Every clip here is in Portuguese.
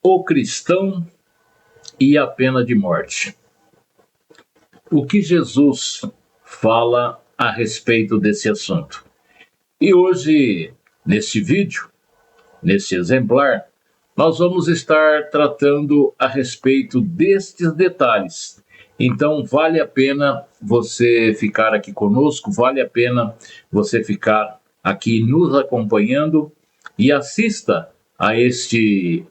o cristão e a pena de morte. O que Jesus fala a respeito desse assunto? E hoje, neste vídeo, neste exemplar, nós vamos estar tratando a respeito destes detalhes. Então, vale a pena você ficar aqui conosco, vale a pena você ficar aqui nos acompanhando e assista a este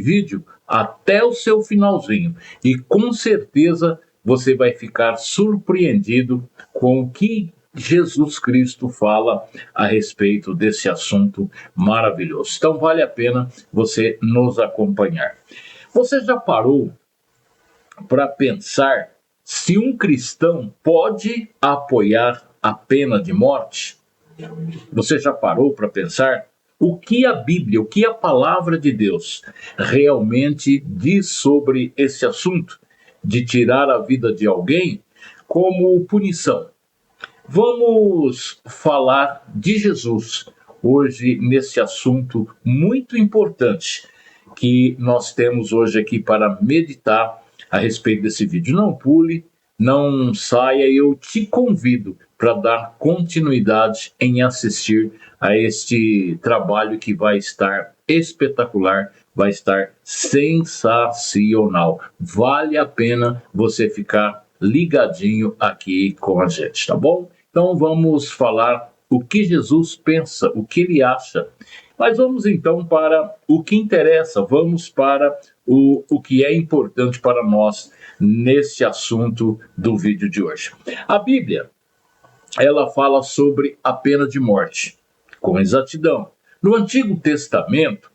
vídeo até o seu finalzinho. E com certeza você vai ficar surpreendido com o que Jesus Cristo fala a respeito desse assunto maravilhoso. Então vale a pena você nos acompanhar. Você já parou para pensar se um cristão pode apoiar a pena de morte? Você já parou para pensar o que a Bíblia, o que a palavra de Deus realmente diz sobre esse assunto de tirar a vida de alguém como punição? Vamos falar de Jesus hoje nesse assunto muito importante que nós temos hoje aqui para meditar a respeito desse vídeo. Não pule, não saia, eu te convido para dar continuidade em assistir a este trabalho que vai estar espetacular, vai estar sensacional. Vale a pena você ficar ligadinho aqui com a gente, tá bom? Então vamos falar o que Jesus pensa, o que ele acha. Mas vamos então para o que interessa, vamos para o que é importante para nós nesse assunto do vídeo de hoje. A Bíblia, ela fala sobre a pena de morte, com exatidão. No Antigo Testamento,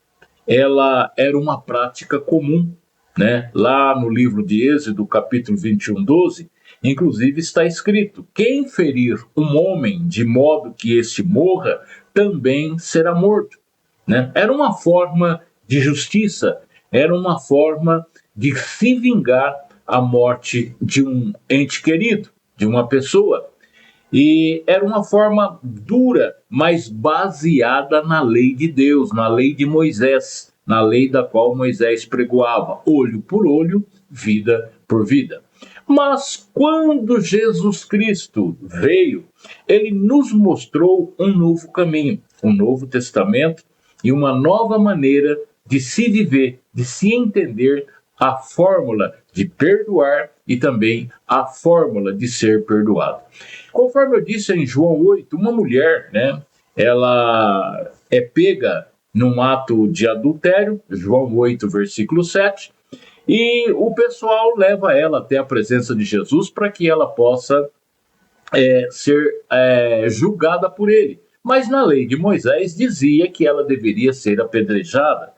ela era uma prática comum, né? Lá no livro de Êxodo, capítulo 21, 12, inclusive está escrito: quem ferir um homem de modo que este morra, também será morto. Né? Era uma forma de justiça, era uma forma de se vingar a morte de um ente querido, de uma pessoa. E era uma forma dura, mas baseada na lei de Deus, na lei de Moisés, na lei da qual Moisés pregoava: olho por olho, vida por vida. Mas quando Jesus Cristo veio, ele nos mostrou um novo caminho, um novo testamento e uma nova maneira de se viver, de se entender a fórmula de perdoar e também a fórmula de ser perdoado. Conforme eu disse em João 8, uma mulher, né, ela é pega num ato de adultério, João 8, versículo 7, e o pessoal leva ela até a presença de Jesus para que ela possa ser julgada por ele. Mas na lei de Moisés dizia que ela deveria ser apedrejada.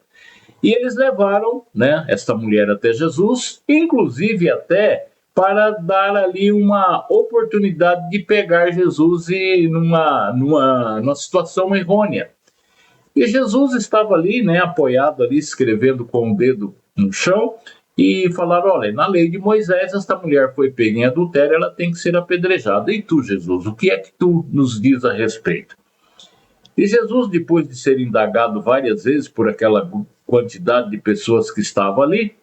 E eles levaram, né, esta mulher até Jesus, inclusive até para dar ali uma oportunidade de pegar Jesus e numa situação errônea. E Jesus estava ali, né, apoiado ali, escrevendo com o dedo no chão, e falaram: olha, na lei de Moisés, esta mulher foi pega em adultério, ela tem que ser apedrejada. E tu, Jesus, o que é que tu nos diz a respeito? E Jesus, depois de ser indagado várias vezes por aquela quantidade de pessoas que estavam ali,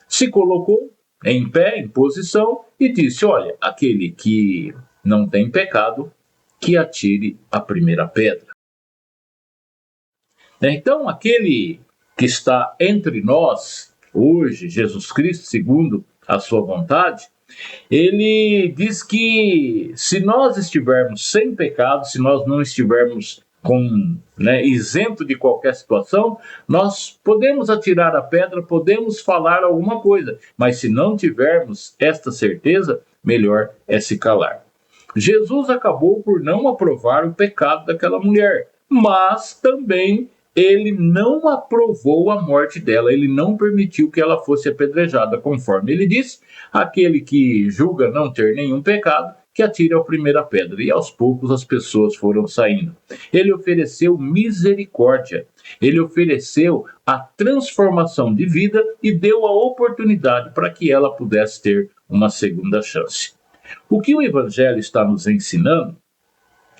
se colocou em pé, em posição, e disse: olha, aquele que não tem pecado, que atire a primeira pedra. Então, aquele que está entre nós hoje, Jesus Cristo, segundo a sua vontade, ele diz que se nós estivermos sem pecado, se nós não estivermos isento de qualquer situação, nós podemos atirar a pedra, podemos falar alguma coisa, mas se não tivermos esta certeza, melhor é se calar. Jesus acabou por não aprovar o pecado daquela mulher, mas também ele não aprovou a morte dela, ele não permitiu que ela fosse apedrejada, conforme ele disse: aquele que julga não ter nenhum pecado, que atire a primeira pedra. E aos poucos as pessoas foram saindo. Ele ofereceu misericórdia, ele ofereceu a transformação de vida e deu a oportunidade para que ela pudesse ter uma segunda chance. O que o Evangelho está nos ensinando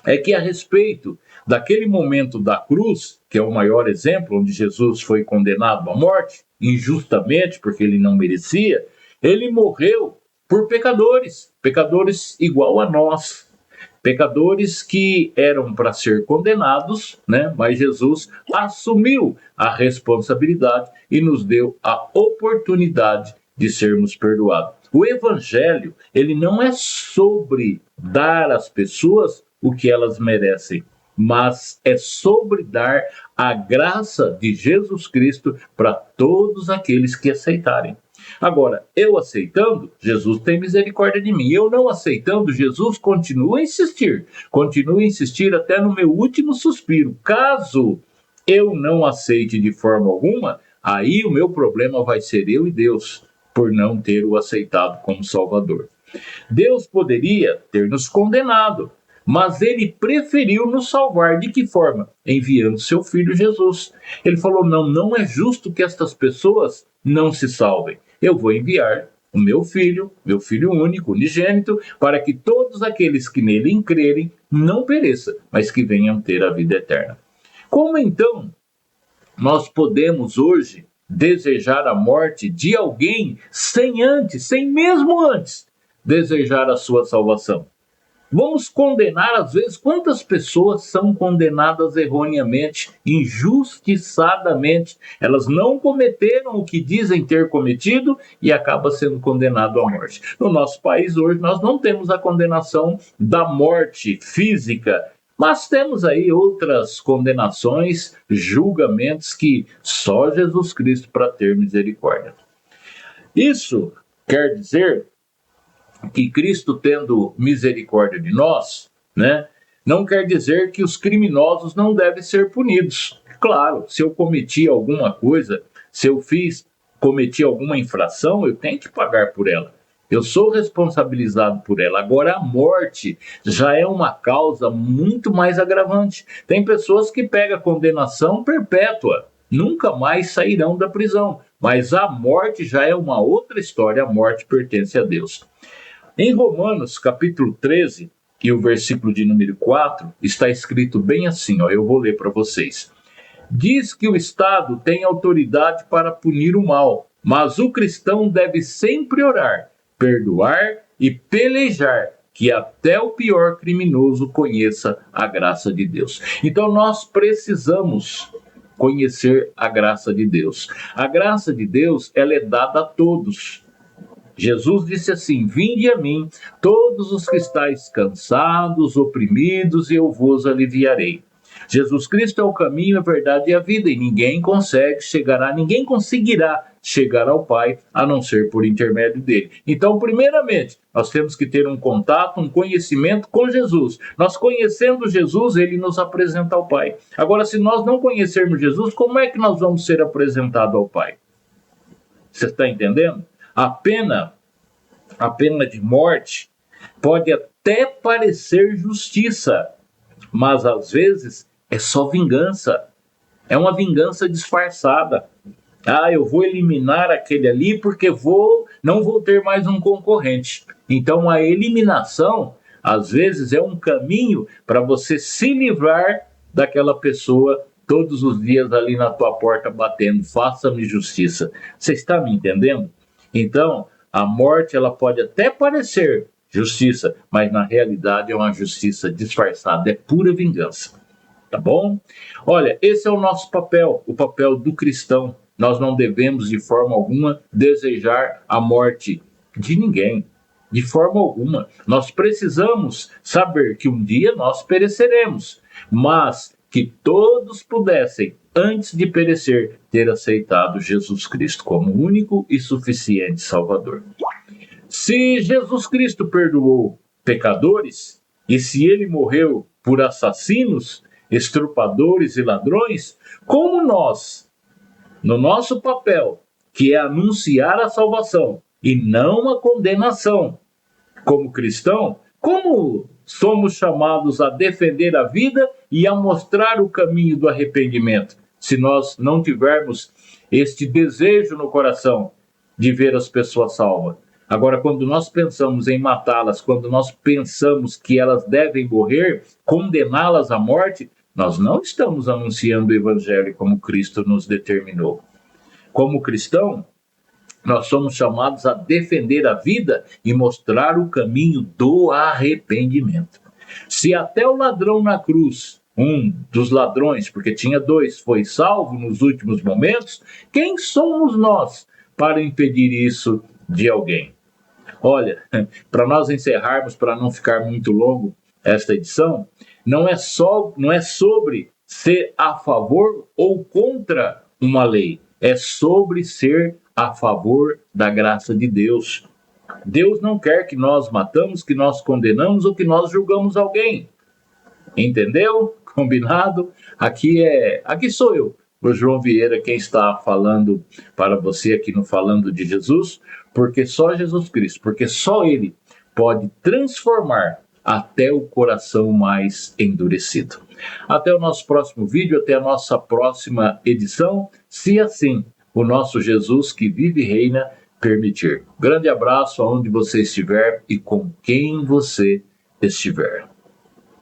é que, a respeito daquele momento da cruz, que é o maior exemplo, onde Jesus foi condenado à morte, injustamente, porque ele não merecia, ele morreu por pecadores, pecadores igual a nós, pecadores que eram para ser condenados, né? Mas Jesus assumiu a responsabilidade e nos deu a oportunidade de sermos perdoados. O evangelho, ele não é sobre dar às pessoas o que elas merecem, mas é sobre dar a graça de Jesus Cristo para todos aqueles que aceitarem. Agora, eu aceitando, Jesus tem misericórdia de mim. Eu não aceitando, Jesus continua a insistir até no meu último suspiro. Caso eu não aceite de forma alguma, aí o meu problema vai ser eu e Deus, por não ter o aceitado como Salvador. Deus poderia ter nos condenado, mas ele preferiu nos salvar. De que forma? Enviando seu filho Jesus. Ele falou: não é justo que estas pessoas não se salvem. Eu vou enviar o meu filho único, unigênito, para que todos aqueles que nele crerem não pereçam, mas que venham ter a vida eterna. Como então nós podemos hoje desejar a morte de alguém sem mesmo antes, desejar a sua salvação? Vamos condenar, às vezes, quantas pessoas são condenadas erroneamente, injustiçadamente. Elas não cometeram o que dizem ter cometido e acabam sendo condenadas à morte. No nosso país hoje nós não temos a condenação da morte física, mas temos aí outras condenações, julgamentos que só Jesus Cristo para ter misericórdia. Isso quer dizer que Cristo tendo misericórdia de nós, né, não quer dizer que os criminosos não devem ser punidos. Claro, se eu cometi alguma coisa, se eu cometi alguma infração, eu tenho que pagar por ela. Eu sou responsabilizado por ela. Agora, a morte já é uma causa muito mais agravante. Tem pessoas que pegam condenação perpétua, nunca mais sairão da prisão. Mas a morte já é uma outra história. A morte pertence a Deus. Em Romanos, capítulo 13, e o versículo de número 4, está escrito bem assim, eu vou ler para vocês. Diz que o Estado tem autoridade para punir o mal, mas o cristão deve sempre orar, perdoar e pelejar, que até o pior criminoso conheça a graça de Deus. Então nós precisamos conhecer a graça de Deus. A graça de Deus, ela é dada a todos. Jesus disse assim: vinde a mim, todos os que estáis cansados, oprimidos, e eu vos aliviarei. Jesus Cristo é o caminho, a verdade e a vida, e ninguém conseguirá chegar ao Pai, a não ser por intermédio dele. Então, primeiramente, nós temos que ter um contato, um conhecimento com Jesus. Nós conhecendo Jesus, ele nos apresenta ao Pai. Agora, se nós não conhecermos Jesus, como é que nós vamos ser apresentados ao Pai? Você está entendendo? A pena de morte pode até parecer justiça, mas às vezes é só vingança. É uma vingança disfarçada. Eu vou eliminar aquele ali porque não vou ter mais um concorrente. Então a eliminação, às vezes, é um caminho para você se livrar daquela pessoa todos os dias ali na tua porta batendo: faça-me justiça. Você está me entendendo? Então, a morte, ela pode até parecer justiça, mas na realidade é uma justiça disfarçada, é pura vingança. Tá bom? Olha, esse é o nosso papel, o papel do cristão. Nós não devemos, de forma alguma, desejar a morte de ninguém. De forma alguma. Nós precisamos saber que um dia nós pereceremos, mas que todos pudessem, antes de perecer, ter aceitado Jesus Cristo como único e suficiente Salvador. Se Jesus Cristo perdoou pecadores, e se ele morreu por assassinos, estrupadores e ladrões, como nós, no nosso papel, que é anunciar a salvação e não a condenação, como cristão, como somos chamados a defender a vida e a mostrar o caminho do arrependimento, se nós não tivermos este desejo no coração de ver as pessoas salvas? Agora, quando nós pensamos em matá-las, quando nós pensamos que elas devem morrer, condená-las à morte, nós não estamos anunciando o evangelho como Cristo nos determinou. Como cristão, nós somos chamados a defender a vida e mostrar o caminho do arrependimento. Se até o ladrão na cruz, um dos ladrões, porque tinha dois, foi salvo nos últimos momentos, quem somos nós para impedir isso de alguém? Olha, para nós encerrarmos, para não ficar muito longo esta edição, não é sobre ser a favor ou contra uma lei, é sobre ser a favor da graça de Deus. Deus não quer que nós matamos, que nós condenamos ou que nós julgamos alguém. Entendeu? Combinado? Aqui sou eu, o João Vieira, quem está falando para você aqui no Falando de Jesus, porque só Jesus Cristo, porque só Ele pode transformar até o coração mais endurecido. Até o nosso próximo vídeo, até a nossa próxima edição, se assim o nosso Jesus que vive e reina permitir. Grande abraço aonde você estiver e com quem você estiver.